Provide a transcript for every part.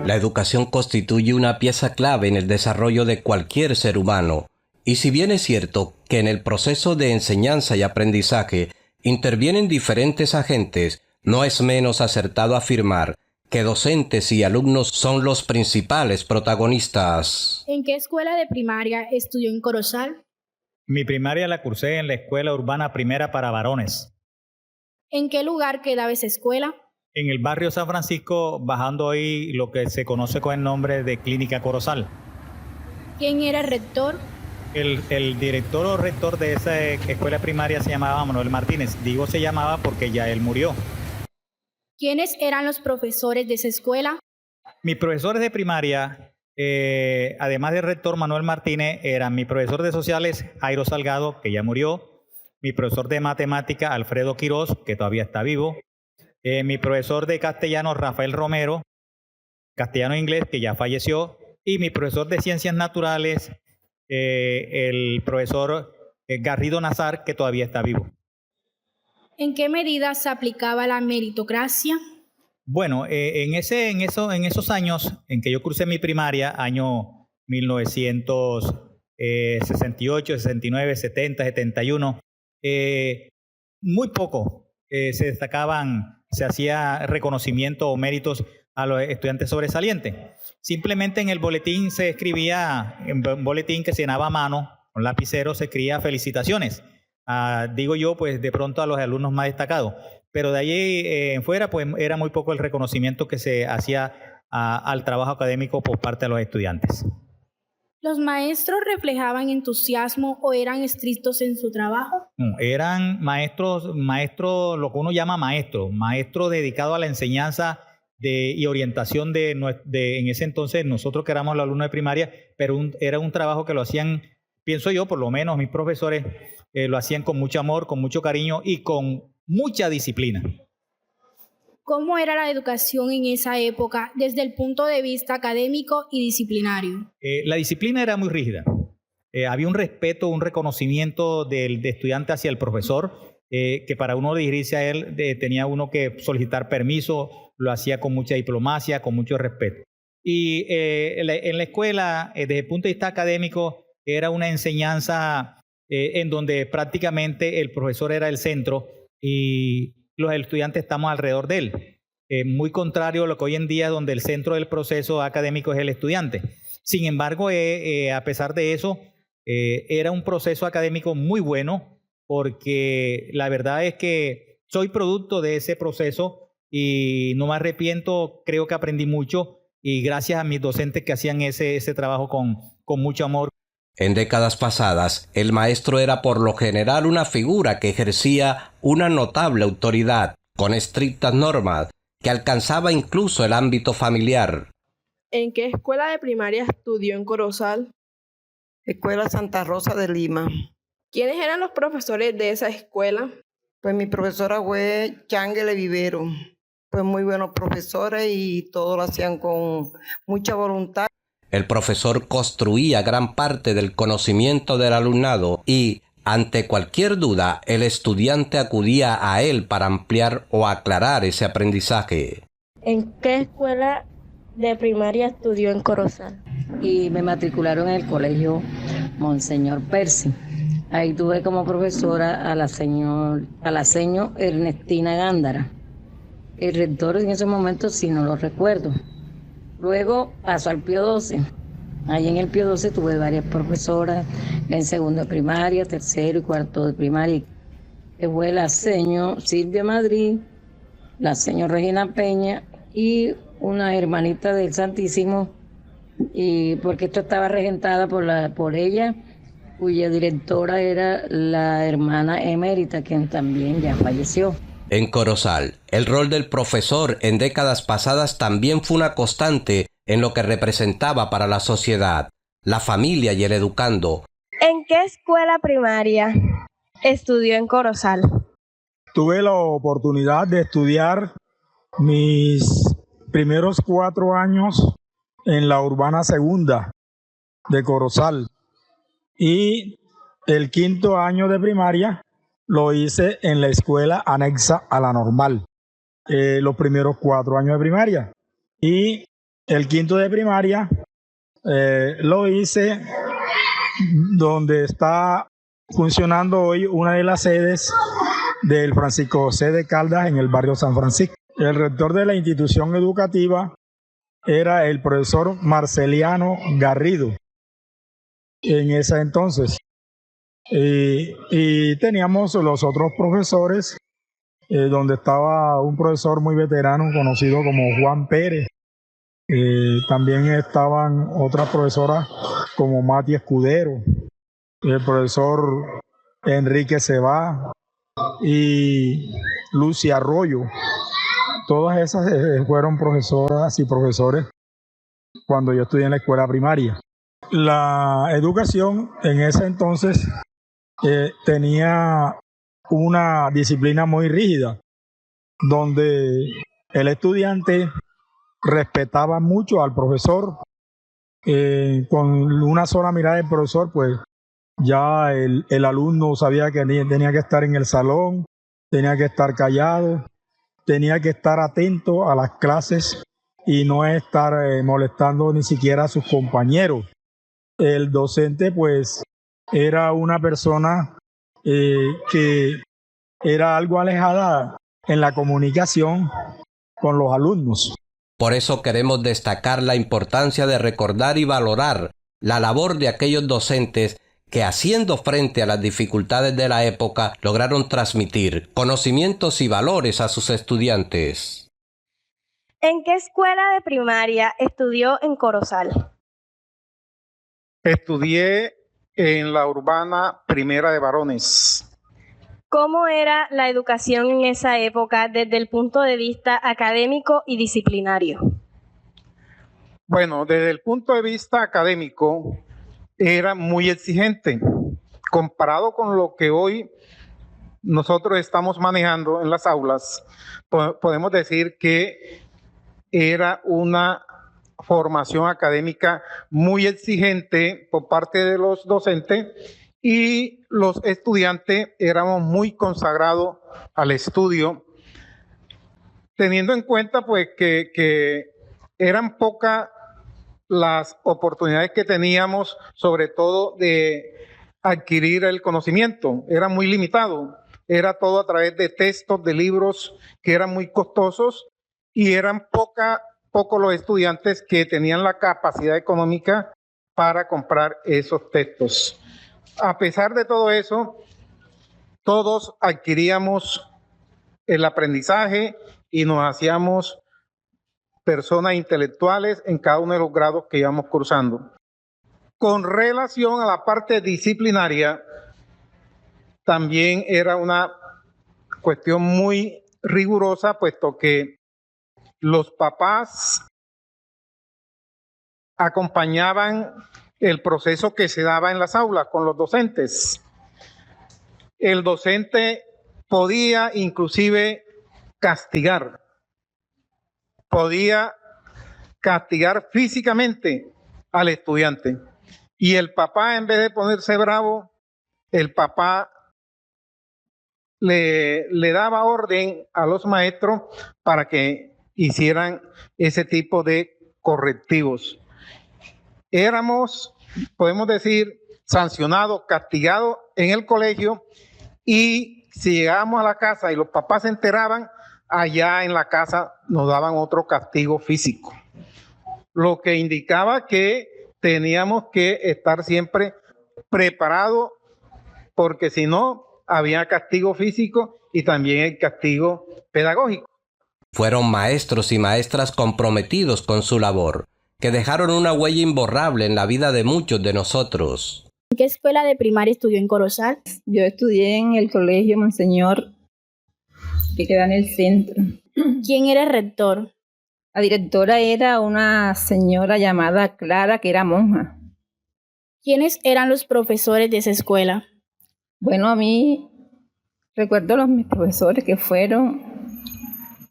La educación constituye una pieza clave en el desarrollo de cualquier ser humano, y si bien es cierto que en el proceso de enseñanza y aprendizaje intervienen diferentes agentes, no es menos acertado afirmar que docentes y alumnos son los principales protagonistas. ¿En qué escuela de primaria estudió en Corozal? Mi primaria la cursé en la Escuela Urbana Primera para Varones. ¿En qué lugar quedaba esa escuela? En el barrio San Francisco, bajando hoy lo que se conoce con el nombre de Clínica Corozal. ¿Quién era el rector? El director o rector de esa escuela primaria se llamaba Manuel Martínez. Digo se llamaba porque ya él murió. ¿Quiénes eran los profesores de esa escuela? Mis profesores de primaria, además del rector Manuel Martínez, eran mi profesor de sociales, Jairo Salgado, que ya murió, mi profesor de matemática, Alfredo Quirós, que todavía está vivo, mi profesor de castellano, Rafael Romero, castellano e inglés, que ya falleció, y mi profesor de ciencias naturales, el profesor Garrido Nazar, que todavía está vivo. ¿En qué medida se aplicaba la meritocracia? Bueno, en esos años en que yo cursé mi primaria, año 1968, 69, 70, 71, muy poco se destacaban, se hacía reconocimiento o méritos a los estudiantes sobresalientes. Simplemente en el boletín se escribía, en un boletín que se llenaba a mano, con lapicero, se escribía felicitaciones. Digo yo, pues de pronto a los alumnos más destacados. Pero de allí en fuera, pues era muy poco el reconocimiento que se hacía al trabajo académico por parte de los estudiantes. ¿Los maestros reflejaban entusiasmo o eran estrictos en su trabajo? No, eran maestros, lo que uno llama maestros dedicados a la enseñanza y orientación en ese entonces, nosotros que éramos los alumnos de primaria, pero era un trabajo que lo hacían, pienso yo, por lo menos mis profesores, lo hacían con mucho amor, con mucho cariño y con mucha disciplina. ¿Cómo era la educación en esa época desde el punto de vista académico y disciplinario? La disciplina era muy rígida. Había un respeto, un reconocimiento del estudiante hacia el profesor, que para uno dirigirse a él tenía uno que solicitar permiso, lo hacía con mucha diplomacia, con mucho respeto. Y en la escuela, desde el punto de vista académico, era una enseñanza en donde prácticamente el profesor era el centro y los estudiantes estamos alrededor de él. Muy contrario a lo que hoy en día, donde el centro del proceso académico es el estudiante. Sin embargo, a pesar de eso, era un proceso académico muy bueno, porque la verdad es que soy producto de ese proceso y no me arrepiento, creo que aprendí mucho y gracias a mis docentes que hacían ese trabajo con mucho amor. En décadas pasadas, el maestro era por lo general una figura que ejercía una notable autoridad, con estrictas normas, que alcanzaba incluso el ámbito familiar. ¿En qué escuela de primaria estudió en Corozal? Escuela Santa Rosa de Lima. ¿Quiénes eran los profesores de esa escuela? Pues mi profesora fue Chángele Vivero. Pues muy buenos profesores y todo lo hacían con mucha voluntad. El profesor construía gran parte del conocimiento del alumnado y, ante cualquier duda, el estudiante acudía a él para ampliar o aclarar ese aprendizaje. ¿En qué escuela de primaria estudió en Corozal? Y me matricularon en el colegio Monseñor Percy. Ahí tuve como profesora a la señora Ernestina Gándara. El rector en ese momento sí no lo recuerdo. Luego pasó al Pío XII. Ahí en el Pío XII tuve varias profesoras en segundo de primaria, tercero y cuarto de primaria. Que fue la señora Silvia Madrid, la señora Regina Peña y una hermanita del Santísimo, y porque esto estaba regentada por ella, cuya directora era la hermana emérita, quien también ya falleció. En Corozal, el rol del profesor en décadas pasadas también fue una constante en lo que representaba para la sociedad, la familia y el educando. ¿En qué escuela primaria estudió en Corozal? Tuve la oportunidad de estudiar mis primeros 4 años en la Urbana Segunda de Corozal y el 5º año de primaria lo hice en la escuela anexa a la normal, los primeros 4 años de primaria. Y El quinto de primaria lo hice donde está funcionando hoy una de las sedes del Francisco José de Caldas en el barrio San Francisco. El rector de la institución educativa era el profesor Marceliano Garrido en ese entonces. Y teníamos los otros profesores, donde estaba un profesor muy veterano conocido como Juan Pérez. También estaban otras profesoras como Mati Escudero, el profesor Enrique Cebá y Lucia Arroyo. Todas esas fueron profesoras y profesores cuando yo estudié en la escuela primaria. La educación en ese entonces tenía una disciplina muy rígida, donde el estudiante respetaba mucho al profesor. Con una sola mirada del profesor, pues ya el alumno sabía que tenía que estar en el salón, tenía que estar callado, tenía que estar atento a las clases y no estar molestando ni siquiera a sus compañeros. El docente, pues, era una persona que era algo alejada en la comunicación con los alumnos. Por eso queremos destacar la importancia de recordar y valorar la labor de aquellos docentes que, haciendo frente a las dificultades de la época, lograron transmitir conocimientos y valores a sus estudiantes. ¿En qué escuela de primaria estudió en Corozal? Estudié en la Urbana Primera de Varones. ¿Cómo era la educación en esa época desde el punto de vista académico y disciplinario? Bueno, desde el punto de vista académico era muy exigente, comparado con lo que hoy nosotros estamos manejando en las aulas. Podemos decir que era una formación académica muy exigente por parte de los docentes, y los estudiantes éramos muy consagrados al estudio, teniendo en cuenta pues que eran pocas las oportunidades que teníamos, sobre todo de adquirir el conocimiento. Era muy limitado, era todo a través de textos, de libros que eran muy costosos, y eran pocos los estudiantes que tenían la capacidad económica para comprar esos textos. A pesar de todo eso, todos adquiríamos el aprendizaje y nos hacíamos personas intelectuales en cada uno de los grados que íbamos cursando. Con relación a la parte disciplinaria, también era una cuestión muy rigurosa, puesto que los papás acompañaban el proceso que se daba en las aulas con los docentes. El docente podía inclusive castigar físicamente al estudiante. Y el papá, en vez de ponerse bravo, el papá le daba orden a los maestros para que hicieran ese tipo de correctivos. Éramos, podemos decir, sancionados, castigados en el colegio, y si llegábamos a la casa y los papás se enteraban, allá en la casa nos daban otro castigo físico, lo que indicaba que teníamos que estar siempre preparados, porque si no, había castigo físico y también el castigo pedagógico. Fueron maestros y maestras comprometidos con su labor, que dejaron una huella imborrable en la vida de muchos de nosotros. ¿En qué escuela de primaria estudió en Corozal? Yo estudié en el colegio Monseñor, que queda en el centro. ¿Quién era el rector? La directora era una señora llamada Clara, que era monja. ¿Quiénes eran los profesores de esa escuela? Bueno, a mí recuerdo mis profesores, que fueron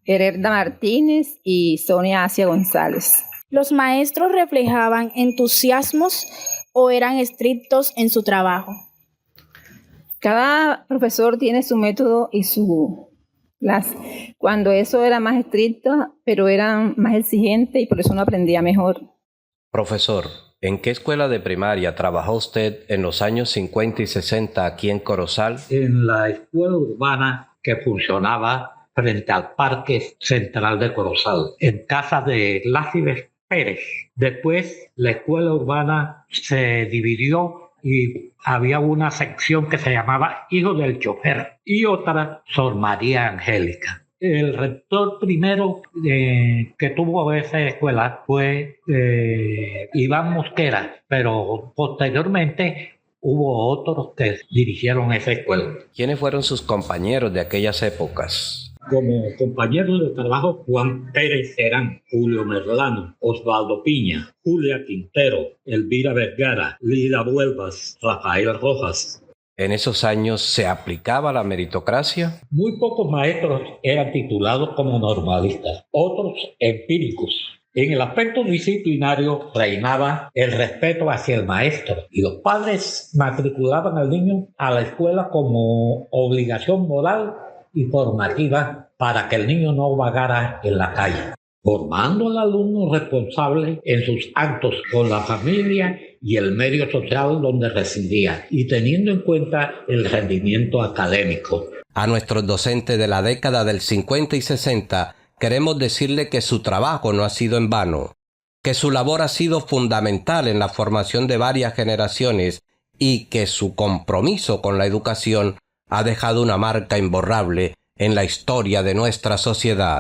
Hererda Martínez y Sonia Asia González. ¿Los maestros reflejaban entusiasmos o eran estrictos en su trabajo? Cada profesor tiene su método y su cuando eso era más estricto, pero eran más exigentes y por eso uno aprendía mejor. Profesor, ¿en qué escuela de primaria trabajó usted en los años 50 y 60 aquí en Corozal? En la escuela urbana que funcionaba frente al Parque Central de Corozal, en casa de Lácides Pérez. Después la escuela urbana se dividió y había una sección que se llamaba Hijo del Chofer y otra Sor María Angélica. El rector primero que tuvo esa escuela fue Iván Mosquera, pero posteriormente hubo otros que dirigieron esa escuela. ¿Quiénes fueron sus compañeros de aquellas épocas? Como compañeros de trabajo, Juan Pérez Serán, Julio Merlano, Osvaldo Piña, Julia Quintero, Elvira Vergara, Lida Vuelvas, Rafael Rojas. ¿En esos años se aplicaba la meritocracia? Muy pocos maestros eran titulados como normalistas, otros empíricos. En el aspecto disciplinario reinaba el respeto hacia el maestro y los padres matriculaban al niño a la escuela como obligación moral y formativa para que el niño no vagara en la calle, formando al alumno responsable en sus actos con la familia y el medio social donde residía y teniendo en cuenta el rendimiento académico. A nuestros docentes de la década del 50 y 60 queremos decirle que su trabajo no ha sido en vano, que su labor ha sido fundamental en la formación de varias generaciones y que su compromiso con la educación ha dejado una marca imborrable en la historia de nuestra sociedad.